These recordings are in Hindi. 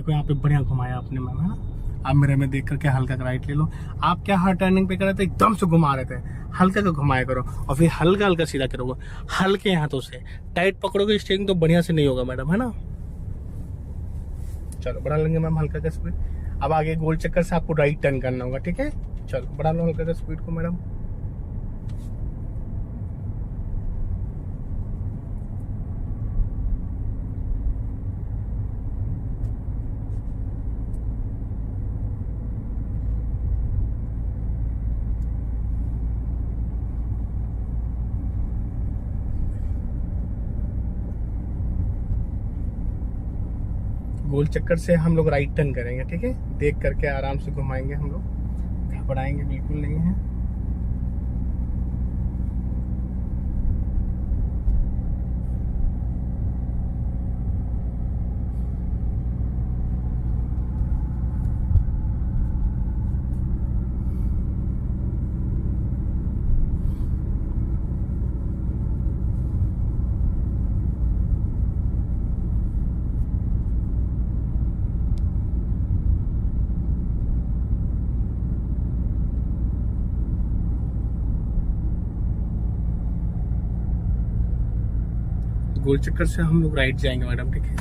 देखो यहाँ पे बढ़िया घुमाया आपने मैम, है ना। आप मेरे में देख करके हल्का का राइट ले लो। आप क्या हर टर्निंग पे कर रहे थे, एकदम से घुमा रहे थे, हल्का का घुमाया करो और फिर हल्का हल्का सीधा करोगे, हल्के हाथों से। टाइट पकड़ोगे स्टीयरिंग तो बढ़िया से नहीं होगा मैडम, है ना। चलो बढ़ा लेंगे मैम हल्का का स्पीड। अब आगे गोल चक्कर से आपको राइट टर्न करना होगा, ठीक है। चलो बढ़ा लो हल्का का स्पीड को मैडम। गोल चक्कर से हम लोग राइट टर्न करेंगे, ठीक है। देख करके आराम से घुमाएंगे हम लोग, घबराएंगे बिल्कुल नहीं है। गोल चक्कर से हम लोग राइट जाएंगे मैडम, ठीक है।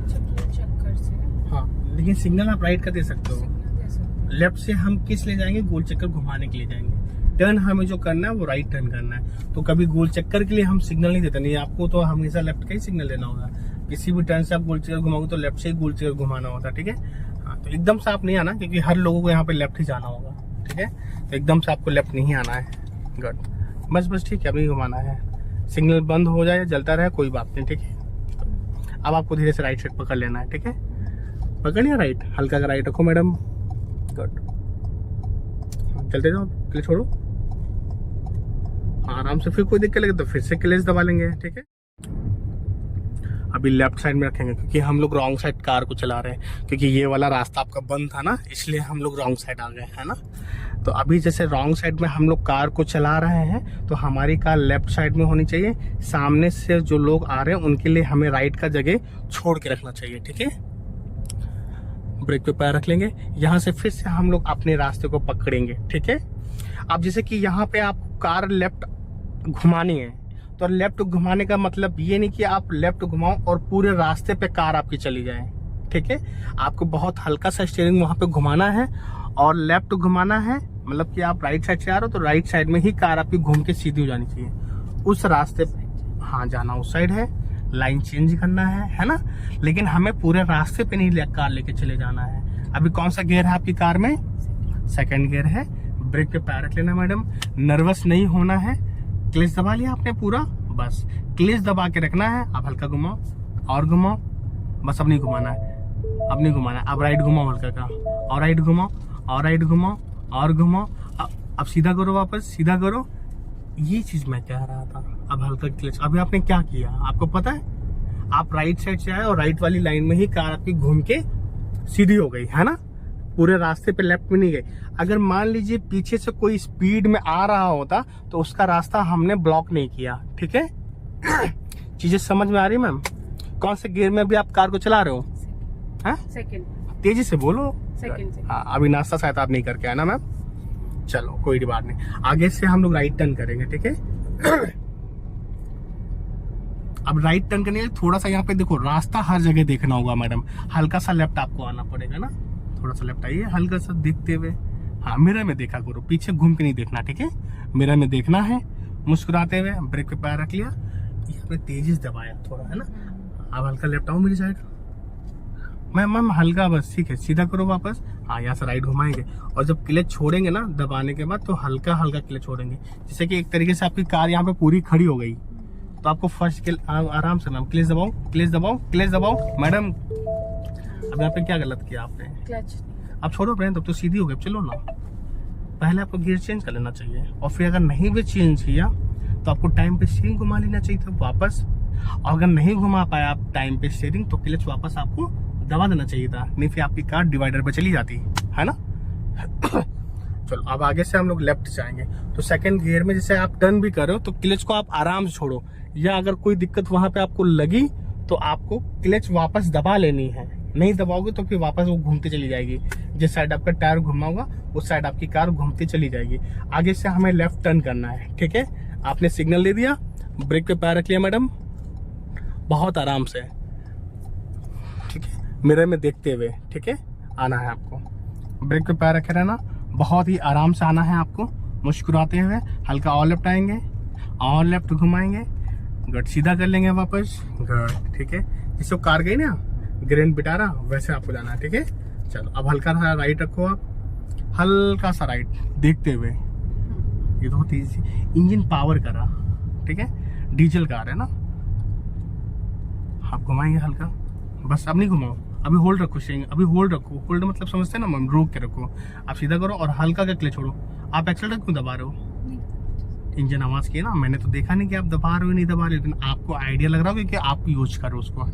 चक्कर से हाँ, लेकिन सिग्नल आप राइट का दे सकते हो। लेफ्ट से हम किस ले जाएंगे, गोल चक्कर घुमाने के लिए जाएंगे। टर्न हमें जो करना है वो राइट टर्न करना है। तो कभी गोल चक्कर के लिए हम सिग्नल नहीं देते, नहीं आपको तो हमेशा लेफ्ट का ही सिग्नल देना होगा। किसी भी टर्न से आप गोल चक्कर घुमाओगे तो लेफ्ट से ही गोल चक्कर घुमाना होता है, ठीक है। हाँ, तो एकदम से आप नहीं आना, क्योंकि हर लोगों को यहाँ पे लेफ्ट ही जाना होगा, ठीक है। तो एकदम से आपको लेफ्ट नहीं आना है। गुड, बस ठीक है, अभी घुमाना है। सिग्नल बंद हो जाए, जलता रहे, कोई बात नहीं, ठीक है। अब आपको धीरे से राइट साइड पकड़ लेना है, ठीक है। पकड़िए राइट, हल्का का राइट रखो मैडम। गुड, चलते जाओ, क्लच छोड़ो। आराम से, फिर कोई दिक्कत लगे तो फिर से क्लच दबा लेंगे, ठीक है। अभी लेफ्ट साइड में रखेंगे, क्योंकि हम लोग रॉन्ग साइड कार को चला रहे हैं, क्योंकि ये वाला रास्ता आपका बंद था ना, इसलिए हम लोग रॉन्ग साइड आ गए, है ना। तो अभी जैसे रॉन्ग साइड में हम लोग कार को चला रहे हैं, तो हमारी कार लेफ्ट साइड में होनी चाहिए। सामने से जो लोग आ रहे हैं उनके लिए हमें राइट का जगह छोड़ के रखना चाहिए, ठीक है। ब्रेक पे पैर रख लेंगे, यहाँ से फिर से हम लोग अपने रास्ते को पकड़ेंगे, ठीक है। अब जैसे कि यहाँ पे आप कार लेफ्ट घुमानी है, तो लेफ्ट घुमाने का मतलब ये नहीं कि आप लेफ्ट घुमाओ और पूरे रास्ते पे कार आपकी चली जाए, ठीक है। आपको बहुत हल्का सा स्टीयरिंग वहां पे घुमाना है और लेफ्ट घुमाना है, मतलब कि आप राइट साइड से आ रहे हो तो राइट साइड में ही कार आपकी घूम के सीधी हो जानी चाहिए उस रास्ते पे। हाँ, जाना उस साइड है, लाइन चेंज करना है ना। लेकिन हमें पूरे रास्ते पे नहीं कार लेके चले जाना है। अभी कौन सा गियर है आपकी कार में, सेकंड गियर है। ब्रेक पे पैर रख लेना मैडम, नर्वस नहीं होना है। क्लच दबा लिया आपने पूरा, बस क्लच दबा के रखना है। आप हल्का घुमाओ और घुमाओ, बस अब नहीं घुमाना है, अब नहीं घुमाना है। अब राइट घुमाओ हल्का का, और राइट घुमाओ, और राइट घुमाओ, और घुमाओ। अब सीधा करो, वापस सीधा करो। ये चीज मैं कह रहा था। अब हल्का क्लच। अभी आपने क्या किया आपको पता है, आप राइट साइड से आए और राइट वाली लाइन में ही कार आपकी घूम के सीधी हो गई, है ना। पूरे रास्ते पे लेफ्ट में नहीं गई। अगर मान लीजिए पीछे से कोई स्पीड में आ रहा होता तो उसका रास्ता हमने ब्लॉक नहीं किया, ठीक है। चीजें समझ में आ रही मैम। कौन से गियर में अभी आप कार को चला रहे हो, हाँ? सेकंड। तेजी से बोलो। सेकंड। हाँ, अभी नाश्ता शायद आप नहीं करके आए ना मैम। चलो कोई बात नहीं, आगे से हम लोग राइट टर्न करेंगे, ठीक है। अब राइट टर्न करने के लिए थोड़ा सा यहाँ पे देखो, रास्ता हर जगह देखना होगा मैडम। हल्का सा लेफ्ट आपको आना पड़ेगा ना, थोड़ा सा लेफ्ट आइए, हल्का सा देखते हुए। हाँ, मिरर में देखा करो, पीछे घूम के नहीं देखना, ठीक है। मिरर में देखना है, मुस्कुराते हुए। ब्रेक पे पैर रख लिया, यहाँ पे तेजी से दबाया थोड़ा, है ना। अब हल्का लेफ्ट आओ मेरी साइड, मैम हल्का, बस ठीक है। सीधा करो वापस। हाँ, यहाँ से राइट घुमाएंगे और जब क्लच छोड़ेंगे ना दबाने के बाद, तो हल्का हल्का क्लच छोड़ेंगे, जैसे कि एक तरीके से आपकी कार यहाँ पे पूरी खड़ी हो गई। तो आपको फर्स्ट आराम से मैम क्लच दबाओ, क्लच दबाओ, क्लच दबाओ मैडम। अब यहाँ पे क्या गलत किया आपने, क्लच। अब छोड़ो फ्रेंड, तब तो सीधी हो गई, चलो ना। पहले आपको गियर चेंज कर लेना चाहिए, और फिर अगर नहीं भी चेंज किया तो आपको टाइम पे स्टीयरिंग घुमा लेना चाहिए था वापस। और अगर नहीं घुमा पाया आप टाइम पे स्टीयरिंग, तो क्लच वापस आपको दबा देना चाहिए था, नहीं फिर आपकी कार डिवाइडर पे चली जाती, है ना। चलो अब आगे से हम लोग लेफ्ट जाएंगे। तो सेकंड गियर में जैसे आप टर्न भी कर रहे हो तो क्लच को आप आराम से छोड़ो, या अगर कोई दिक्कत वहां पे आपको लगी तो आपको क्लच वापस दबा लेनी है, नहीं दबाओगे तो फिर वापस वो घूमती चली जाएगी। जिस साइड आपका टायर घुमा होगा उस साइड आपकी कार घूमती चली जाएगी। आगे से हमें लेफ्ट टर्न करना है, ठीक है। आपने सिग्नल दे दिया, ब्रेक पे पैर रख लिया मैडम, बहुत आराम से, ठीक है, मिरर में देखते हुए, ठीक है, आना है आपको। ब्रेक पे पैर रखे रहना, बहुत ही आराम से आना है आपको, मुस्कुराते हुए। हल्का और लेफ्ट आएंगे और लेफ्ट घुमाएंगे, गट सीधा कर लेंगे वापस, गट, ठीक है। इसको कार गई ना ग्रेन बिटारा, वैसे आपको जाना है, ठीक है। चलो अब हल्का सा राइट रखो आप, हल्का सा राइट देखते हुए। ये तो बहुत ईजी, इंजन पावर करा, ठीक है, डीजल कार है ना। आप घुमाएंगे हल्का, बस अब नहीं घुमाओ, अभी होल्ड रखो स्टीयरिंग, अभी होल्ड रखो। होल्ड मतलब समझते हैं ना मैम, रोक के रखो। आप सीधा करो और हल्का का क्लच छोड़ो। आप एक्सीलरेटर क्यों दबा रहे हो? इंजन आवाज की ना, मैंने तो देखा नहीं कि आप दबा रहे हो नहीं दबा रहे हो, लेकिन आपको आइडिया लग रहा होगा कि आप यूज करो उसको।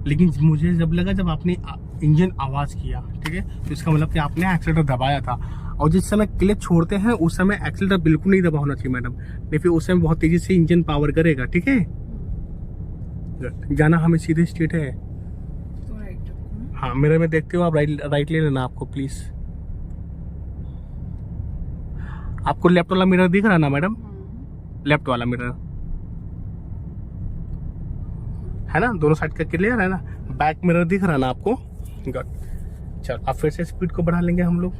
लेकिन मुझे जब लगा जब आपने इंजन आवाज किया, ठीक है, तो इसका मतलब कि आपने एक्सीलरेटर दबाया था। और जिस समय क्लच छोड़ते हैं उस समय एक्सीलरेटर बिल्कुल नहीं दबा होना चाहिए मैडम, नहीं फिर उस समय बहुत तेजी से इंजन पावर करेगा, ठीक है। जाना हमें सीधे स्ट्रेट है। हाँ, मिरर में देखते हो आप, राइट ले लेना आपको प्लीज। आपको लेफ्ट वाला मिरर दिख रहा ना मैडम, लेफ्ट वाला मिरर है ना, दोनों साइड का क्लियर है ना। बैक मिरर दिख रहा ना आपको, गुड। चलो अब फिर से स्पीड को बढ़ा लेंगे हम लोग,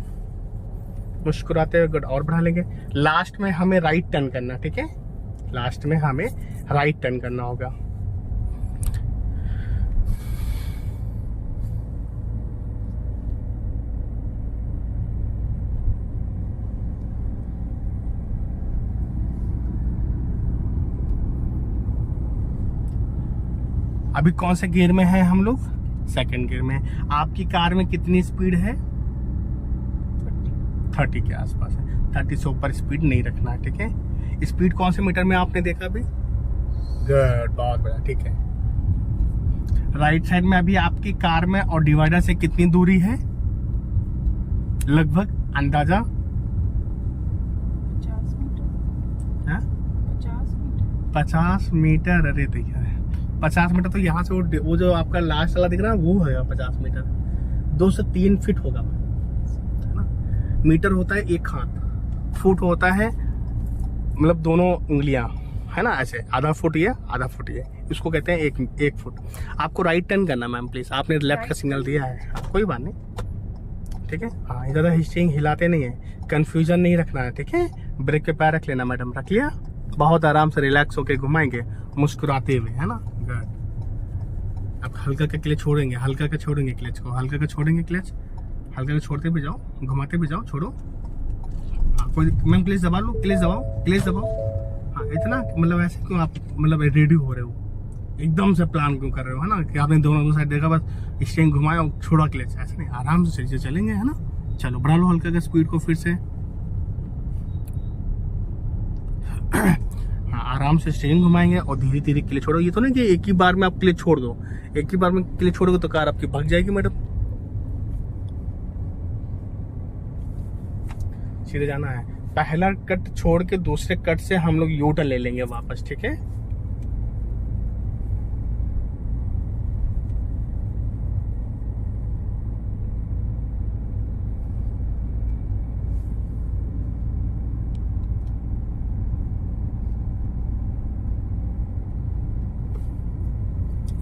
मुस्कुराते हुए, गुड, और बढ़ा लेंगे। लास्ट में हमें राइट टर्न करना, ठीक है, लास्ट में हमें राइट टर्न करना होगा। अभी कौन से गियर में है हम लोग? सेकंड गियर में। आपकी कार में कितनी स्पीड है? 30 के आसपास है। 30 से ऊपर स्पीड नहीं रखना है, ठीक है। स्पीड कौन से मीटर में आपने देखा अभी? गुड, बहुत बड़ा, ठीक है। राइट साइड में अभी आपकी कार में और डिवाइडर से कितनी दूरी है लगभग, अंदाजा? 50 मीटर। अरे देखिए 50 मीटर तो यहाँ से वो जो आपका लास्ट वाला दिख रहा है वो है 50 मीटर। 2 से 3 फीट होगा, है ना। मीटर होता है एक हाथ, फुट होता है मतलब दोनों उंगलियां, है ना, ऐसे आधा फुट ये आधा फुट ये, इसको कहते हैं एक फुट। आपको राइट टर्न करना मैम प्लीज, आपने लेफ्ट का सिग्नल दिया है, कोई बात नहीं, ठीक है। हाँ, ज़्यादा स्टीयरिंग हिलाते नहीं है, कंफ्यूजन नहीं रखना है, ठीक है। ब्रेक पे पैर रख लेना मैडम, रख लिया, बहुत आराम से रिलैक्स होके घुमाएंगे मुस्कुराते हुए, है ना। गुड। अब हल्का का क्लच छोड़ेंगे, हल्का का छोड़ेंगे क्लच को, हल्का का छोड़ेंगे क्लच, हल्का का छोड़ते भी जाओ, घुमाते भी जाओ, छोड़ो। हाँ, कोई मैम क्लच दबा लो, क्लच दबाओ, क्लच दबाओ। हाँ, इतना मतलब ऐसे क्यों आप मतलब रेडी हो रहे हो, एकदम से प्लान क्यों कर रहे हो, है ना, कि आपने दोनों साइड देखा बस स्टीयरिंग घुमाया और छोड़ा क्लच, ऐसे नहीं, आराम से चलेंगे, है ना। चलो बढ़ा लो हल्का का स्पीड को फिर से। हाँ, आराम से स्टीयरिंग घुमाएंगे और धीरे धीरे क्लच छोड़ो। ये तो नहीं कि एक ही बार में आप क्लच छोड़ दो, एक ही बार में क्लच छोड़ोगे तो कार आपकी भाग जाएगी मैडम। सीधे जाना है, पहला कट छोड़ के दूसरे कट से हम लोग यू टर्न ले लेंगे वापस, ठीक है।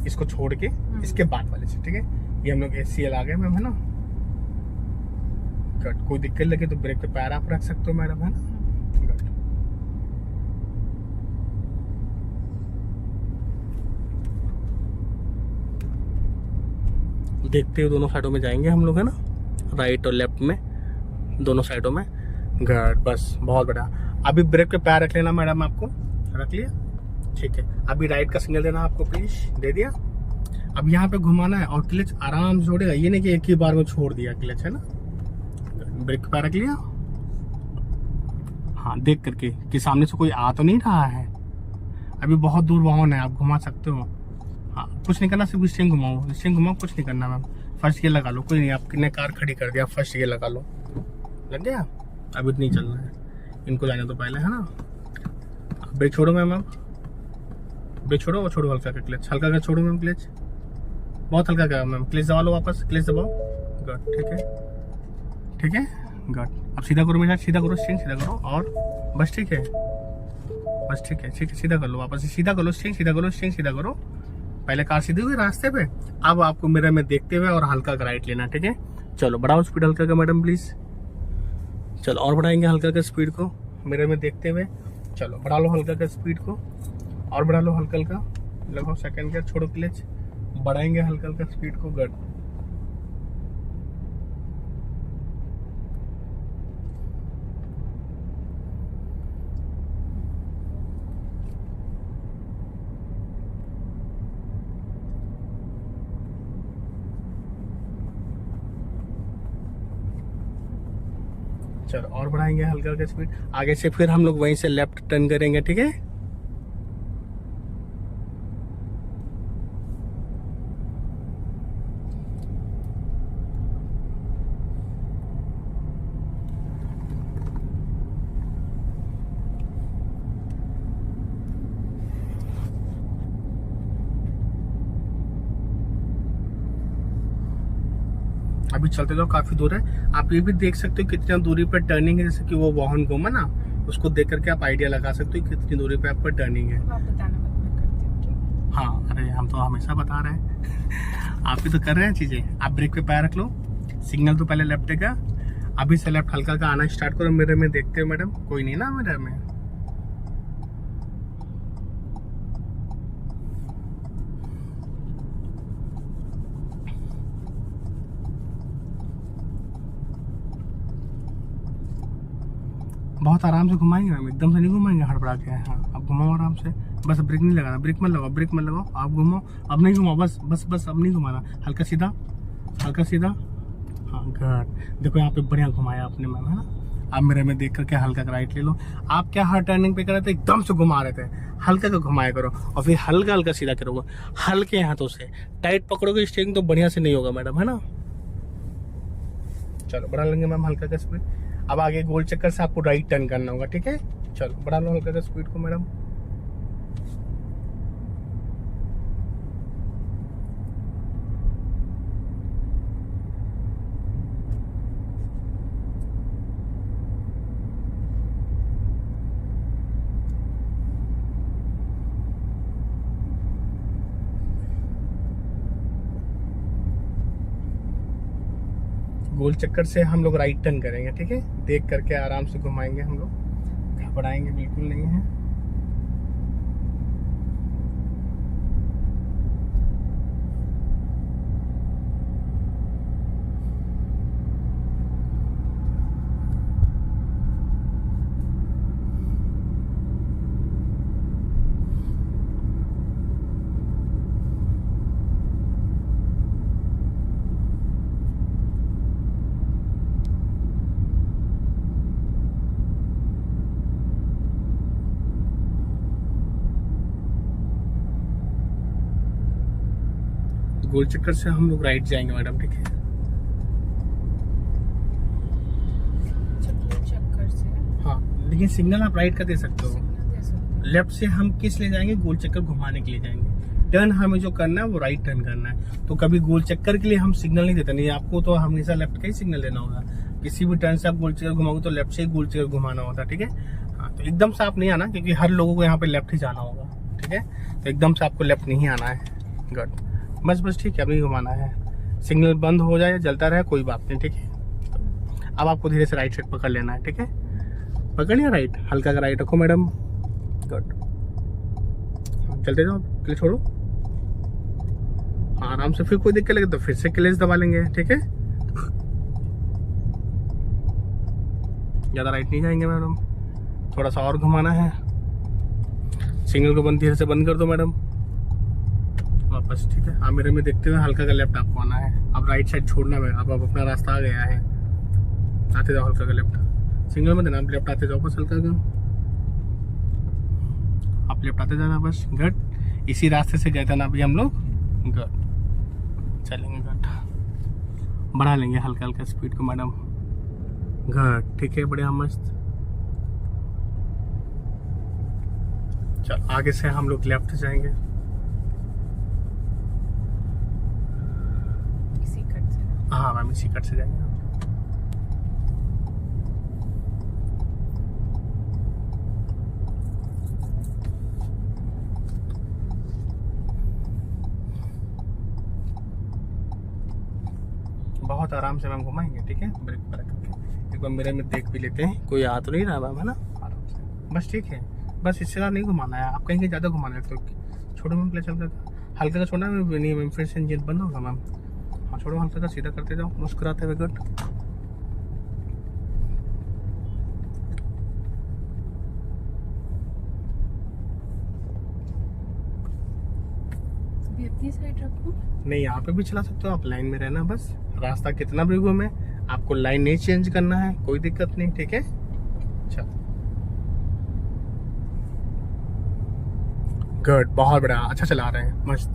इसको छोड़ के इसके बाद वाले से, ठीक है। ये हम लोग SCL आ गए मैम, है ना। कट कोई दिक्कत लगे तो ब्रेक पे पैर आप रख सकते हो मैडम, है ना। देखते हुए दोनों साइडों में जाएंगे हम लोग, है ना, राइट और लेफ्ट में, दोनों साइडों में। गुड, बस बहुत बढ़िया। अभी ब्रेक पे पैर रख लेना मैडम, आपको रख लिया, ठीक है। अभी राइट का सिग्नल देना आपको, प्लीज दे दिया। अब यहाँ पे घुमाना है और क्लच आराम से छोड़ेगा, ये नहीं कि एक ही बार में छोड़ दिया क्लच, है ना। ब्रेक पे रख लिया। हाँ, देख करके कि सामने से कोई आ तो नहीं रहा है। अभी बहुत दूर वाहन है, आप घुमा सकते हो। हाँ, कुछ नहीं करना, सिर्फ स्टीयरिंग घुमाओ, स्टीयरिंग घुमाओ, कुछ नहीं करना मैम। फर्स्ट गियर लगा लो, कोई नहीं, आपने कार खड़ी कर दिया, फर्स्ट गियर लगा लो, लग गया। अभी नहीं चल रहा है, इनको जाने तो पहले, है ना। ब्रेक छोड़ो मैम, ब्रेक छोड़ो और छोड़ो हल्का का क्लच, हल्का का छोड़ो मैम क्लच, बहुत हल्का का मैम, क्लच दबा लो वापस, क्लच दबाओ, गुड, ठीक है ठीक है, गुड। अब सीधा करो मेरे साथ, सीधा करो स्ट्रिंग, सीधा करो और बस, ठीक है बस, ठीक है ठीक है, सीधा कर लो वापस, सीधा करो स्ट्रिंग, सीधा करो स्ट्रिंग, सीधा करो। पहले कार सीधी हुई रास्ते पे, अब आपको मिरर में देखते हुए और हल्का का राइट लेना, ठीक है। चलो बढ़ाओ स्पीड हल्का का मैडम प्लीज, चलो और बढ़ाएंगे हल्का का स्पीड को मिरर में देखते हुए, चलो बढ़ा लो हल्का का स्पीड को और बढ़ा लो हल्का का, लगाओ सेकंड गियर, छोड़ो क्लच, बढ़ाएंगे हल्का का स्पीड को, गुड। चलो और बढ़ाएंगे हल्का का स्पीड, आगे से फिर हम लोग वहीं से लेफ्ट टर्न करेंगे, ठीक है। अभी चलते जाओ, काफी दूर है। आप ये भी देख सकते हो कितना दूरी पर टर्निंग है, जैसे कि वो वाहन घूमा ना, उसको देख करके आप आइडिया लगा सकते हो कितनी दूरी पे आपका टर्निंग है। आप बताना मत, मैं करती हूँ। हाँ अरे हम तो हमेशा बता रहे हैं आप ही तो कर रहे हैं चीजें। आप ब्रेक पे पैर रख लो, सिग्नल तो पहले लेफ्ट का, अभी से लेफ्ट हल्का का आना स्टार्ट करो, मिरर में देखते हो मैडम, कोई नहीं ना मिरर में। बहुत आराम से घुमाएंगे मैम, एकदम से नहीं घुमाएंगे हड़बड़ा के। हाँ अब घुमाओ आराम से, बस ब्रेक नहीं लगाना, ब्रेक मत लगाओ, ब्रेक मत लगाओ, आप घुमाओ, अब नहीं घुमाओ, बस बस बस, अब नहीं घुमाना, हल्का सीधा, हल्का सीधा, हाँ गुड। देखो यहाँ पे बढ़िया घुमाया आपने मैम, है ना। आप मेरे में देख करके हल्का का राइट ले लो। आप क्या हर टर्निंग पे कर रहे थे, एकदम से घुमा रहे थे, हल्का का घुमाया करो और फिर हल्का हल्का सीधा करोगे, हल्के हाथों से। टाइट पकड़ोगे स्टीयरिंग तो बढ़िया से नहीं होगा मैडम, है ना। चलो बढ़ा लेंगे मैम हल्का का स्पीड। अब आगे गोल चक्कर से आपको राइट टर्न करना होगा, ठीक है। चलो बढ़ा लो हल्का का स्पीड को मैडम। गोल चक्कर से हम लोग राइट टर्न करेंगे, ठीक है। देख करके आराम से घुमाएंगे हम लोग, घबराएंगे बिल्कुल नहीं है। गोल चक्कर से हम लोग राइट जाएंगे मैडम, ठीक है। चक्कर से, हाँ लेकिन सिग्नल आप राइट का दे सकते हो। लेफ्ट से हम किस ले जाएंगे, गोल चक्कर घुमाने के लिए जाएंगे। टर्न हमें जो करना है वो राइट टर्न करना है, तो कभी गोल चक्कर के लिए हम सिग्नल नहीं देते, नहीं आपको तो हमेशा लेफ्ट का ही सिग्नल देना होगा। किसी भी टर्न से आप गोल चक्कर घुमाओगे तो लेफ्ट से ही गोल चक्कर घुमाना होता है, ठीक है। हाँ तो एकदम से आप नहीं आना, क्योंकि हर लोगों को यहाँ पे लेफ्ट ही जाना होगा, ठीक है। तो एकदम से आपको लेफ्ट नहीं आना है, गुड। बस बस ठीक है, अभी घुमाना है, सिग्नल बंद हो जाए जलता रहे कोई बात नहीं, ठीक है। अब आपको धीरे से राइट साइड पकड़ लेना है, ठीक है। पकड़ लिया राइट, हल्का का राइट रखो मैडम, गुड। चलते जाओ, क्लच छोड़ो, हाँ आराम से। फिर कोई दिक्कत लगे तो फिर से क्लच दबा लेंगे, ठीक है। ज्यादा राइट नहीं जाएंगे मैडम, थोड़ा सा और घुमाना है। सिग्नल को बंद धीरे से बंद कर दो मैडम, वापस, ठीक है। आप मेरे में देखते हुए हल्का का लेफ्ट आपको आना है। अब राइट साइड छोड़ना है, अब अपना रास्ता आ गया है, आते जाओ हल्का का लेफ्ट, सिग्नल में देना, आप लेफ्ट आते जाओ बस हल्का का, आप लेफ्ट आते जाना बस, गट। इसी रास्ते से गए थे ना अभी हम लोग, गट। चलेंगे गट, बढ़ा लेंगे हल्का हल्का स्पीड को मैडम, गट, ठीक है, बढ़िया मस्त। चल आगे से हम लोग लेफ्ट जाएंगे। इसी कट से ना। हाँ मैम इसी कट से जाएंगे। बहुत आराम से मैम घुमाएंगे, ठीक है। ब्रेक पर करके एक बार मेरे में देख भी लेते हैं कोई आ तो नहीं रहा मैम, है ना। आराम से बस, ठीक है। बस इससे ज़्यादा नहीं घुमाना है, आप कहीं ज़्यादा घुमाना है तो छोड़ो मैम, क्लच हल्का हल्का का छोड़ना नहीं मैम, फिर से इंजन बंद होगा मैम। हाँ छोड़ो हल्का का, सीधा करते जाओ मुस्कुराते हुए, गुड। अभी अपनी साइड रखूं। नहीं यहाँ पे भी चला सकते हो आप, लाइन में रहना बस। रास्ता कितना भी घूमे आपको लाइन नहीं चेंज करना है, कोई दिक्कत नहीं, ठीक है। चल गुड, बहुत बढ़िया, अच्छा चला रहे हैं, मस्त।